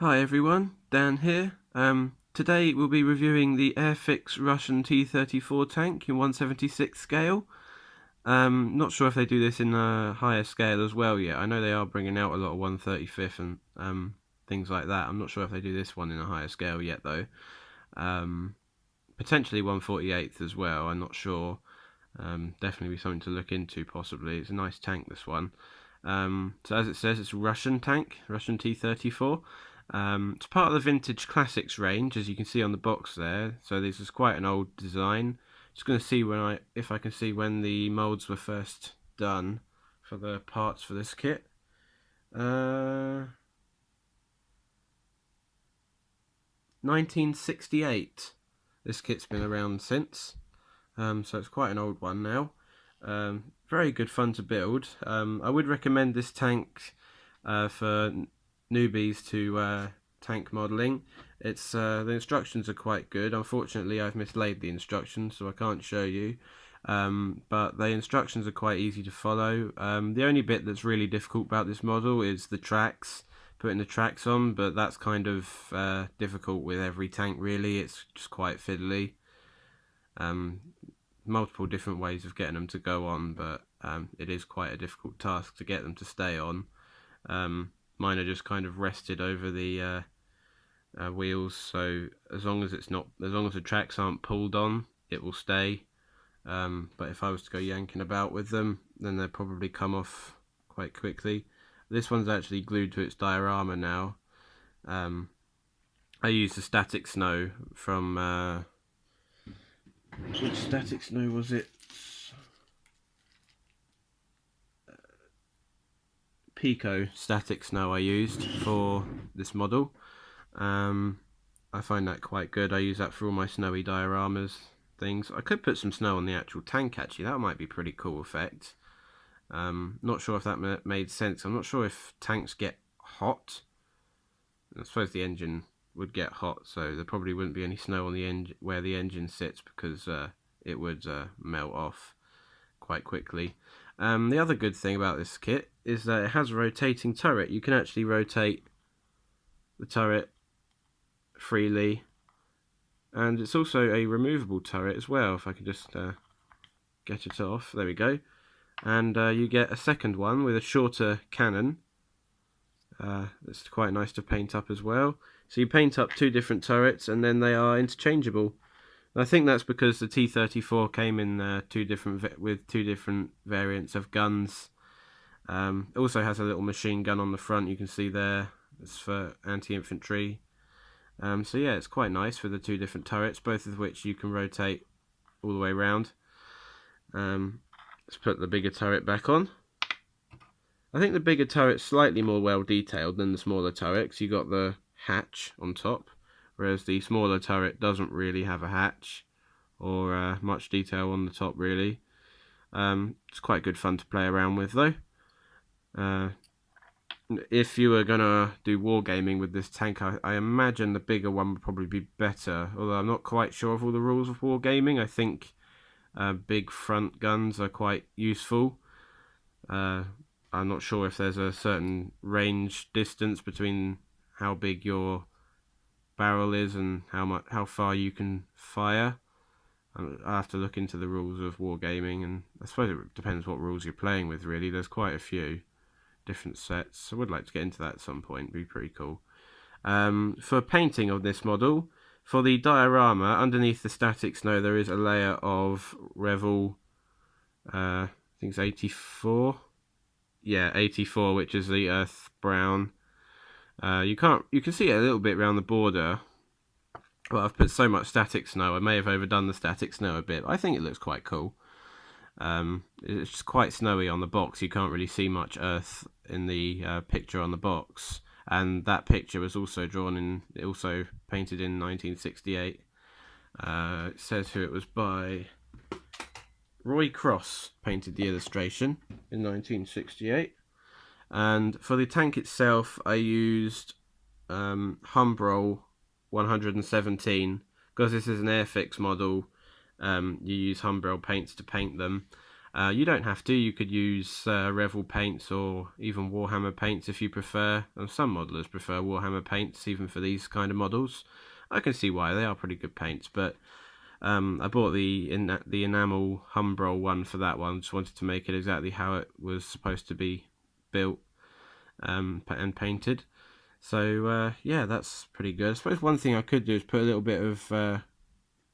Hi everyone, Dan here. Today we'll be reviewing the airfix Russian T34 tank in 1/76 scale. Not sure if they do this in a higher scale as well yet. I know they are bringing out a lot of 1/35 and things like that. I'm not sure if they do this one in a higher scale yet though. Potentially 1/48 as well, I'm not sure. Definitely be something to look into possibly. It's a nice tank, this one. So as it says, it's a Russian tank, Russian T34. It's part of the Vintage Classics range, as you can see on the box there. So this is quite an old design. Just going to see if I can see when the molds were first done for the parts for this kit. 1968. This kit's been around since, so it's quite an old one now. Very good fun to build. I would recommend this tank for newbies to tank modelling. It's the instructions are quite good. Unfortunately, I've mislaid the instructions, so I can't show you. But the instructions are quite easy to follow. The only bit that's really difficult about this model is the tracks, putting the tracks on, but that's kind of difficult with every tank really. It's just quite fiddly. Multiple different ways of getting them to go on, but it is quite a difficult task to get them to stay on. Mine are just kind of rested over the wheels, so as long as the tracks aren't pulled on, it will stay. But if I was to go yanking about with them, then they'll probably come off quite quickly. This one's actually glued to its diorama now. I used the static snow from which static snow was it? Pico static snow I used for this model. I find that quite good. I use that for all my snowy dioramas things. I could put some snow on the actual tank actually. That might be a pretty cool effect. Not sure if that made sense. I'm not sure if tanks get hot. I suppose the engine would get hot, so there probably wouldn't be any snow on the engine where the engine sits, because it would melt off quite quickly. The other good thing about this kit is that it has a rotating turret. You can actually rotate the turret freely, and it's also a removable turret as well. If I can just get it off, there we go. And you get a second one with a shorter cannon. It's quite nice to paint up as well. So you paint up two different turrets, and then they are interchangeable. I think that's because the T34 came in two different variants of guns. It also has a little machine gun on the front. You can see there. It's for anti-infantry. So yeah, it's quite nice with the two different turrets, both of which you can rotate all the way around. Let's put the bigger turret back on. I think the bigger turret's slightly more well detailed than the smaller turret, because you got the hatch on top, whereas the smaller turret doesn't really have a hatch or much detail on the top really. It's quite good fun to play around with though. If you were gonna do wargaming with this tank, I imagine the bigger one would probably be better, although I'm not quite sure of all the rules of wargaming. I think big front guns are quite useful. I'm not sure if there's a certain range distance between how big your barrel is and how far you can fire. I have to look into the rules of wargaming, and I suppose it depends what rules you're playing with really. There's quite a few different sets. I would like to get into that at some point. It'd be pretty cool. For painting of this model, for the diorama, underneath the static snow there is a layer of Revel, I think it's 84. Yeah, 84, which is the earth brown. You can see it a little bit around the border, but I've put so much static snow, I may have overdone the static snow a bit. I think it looks quite cool. It's just quite snowy on the box. You can't really see much earth in the picture on the box, and that picture was also also painted in 1968. It says who it was by. Roy Cross painted the illustration in 1968. And for the tank itself, I used Humbrol 117. Because this is an airfix model, you use Humbrol paints to paint them. You don't have to. You could use Revel paints or even Warhammer paints if you prefer. And some modelers prefer Warhammer paints even for these kind of models. I can see why, they are pretty good paints, but I bought the enamel Humbrol one for that one. Just wanted to make it exactly how it was supposed to be built and painted. So yeah, that's pretty good. I suppose one thing I could do is put a little bit of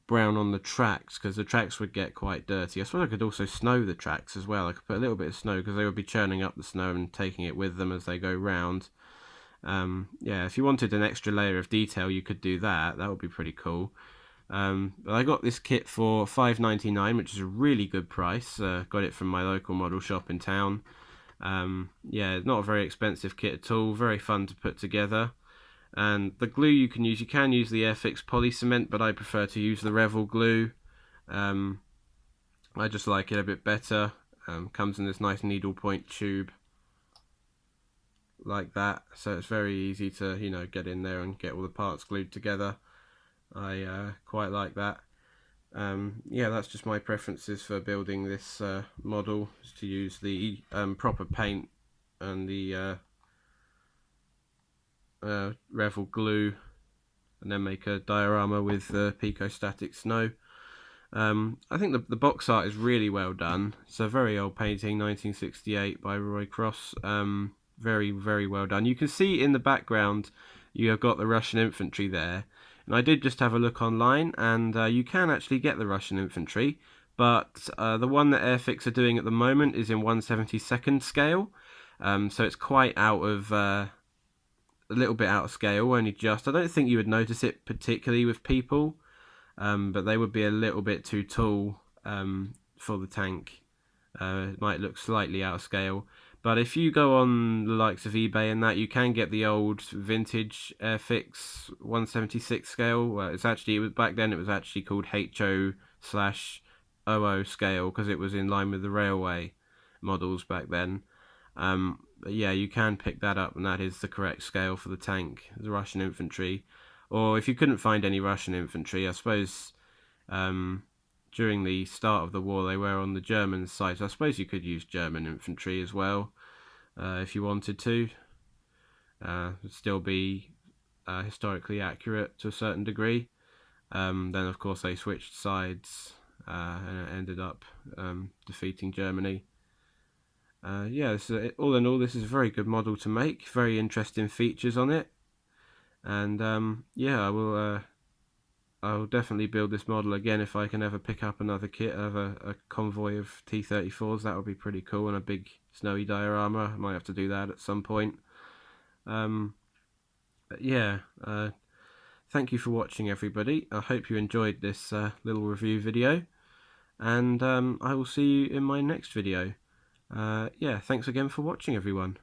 brown on the tracks, because the tracks would get quite dirty. I suppose I could also snow the tracks as well. I could put a little bit of snow, because they would be churning up the snow and taking it with them as they go round. Yeah, if you wanted an extra layer of detail, you could do that. That would be pretty cool. But I got this kit for $5.99, which is a really good price. Got it from my local model shop in town. Yeah, not a very expensive kit at all. Very fun to put together. And the glue you can use the airfix poly cement, but I prefer to use the Revel glue. I just like it a bit better. Comes in this nice needlepoint tube like that, so it's very easy to, you know, get in there and get all the parts glued together. I quite like that. Yeah, that's just my preferences for building this model, is to use the proper paint and the Revel glue, and then make a diorama with Pico Static Snow. I think the box art is really well done. It's a very old painting, 1968 by Roy Cross. Very, very well done. You can see in the background you have got the Russian infantry there. And I did just have a look online, and you can actually get the Russian infantry, but the one that Airfix are doing at the moment is in 1/72nd scale. So it's quite out of... a little bit out of scale, only just. I don't think you would notice it particularly with people, but they would be a little bit too tall for the tank. It might look slightly out of scale, but if you go on the likes of eBay and that, you can get the old vintage Airfix 1/76 scale. Well, back then it was actually called HO/00 scale, because it was in line with the railway models back then. But yeah, you can pick that up, and that is the correct scale for the tank, the Russian infantry. Or if you couldn't find any Russian infantry, I suppose during the start of the war they were on the German side, so I suppose you could use German infantry as well if you wanted to. It'd still be historically accurate to a certain degree. Then of course they switched sides and it ended up defeating Germany. Yeah, so all in all, this is a very good model to make. Very interesting features on it, and yeah, I will definitely build this model again if I can ever pick up another kit of a convoy of T34s. That would be pretty cool, and a big snowy diorama. I might have to do that at some point. But yeah, thank you for watching, everybody. I hope you enjoyed this little review video, and I will see you in my next video. Yeah, thanks again for watching, everyone.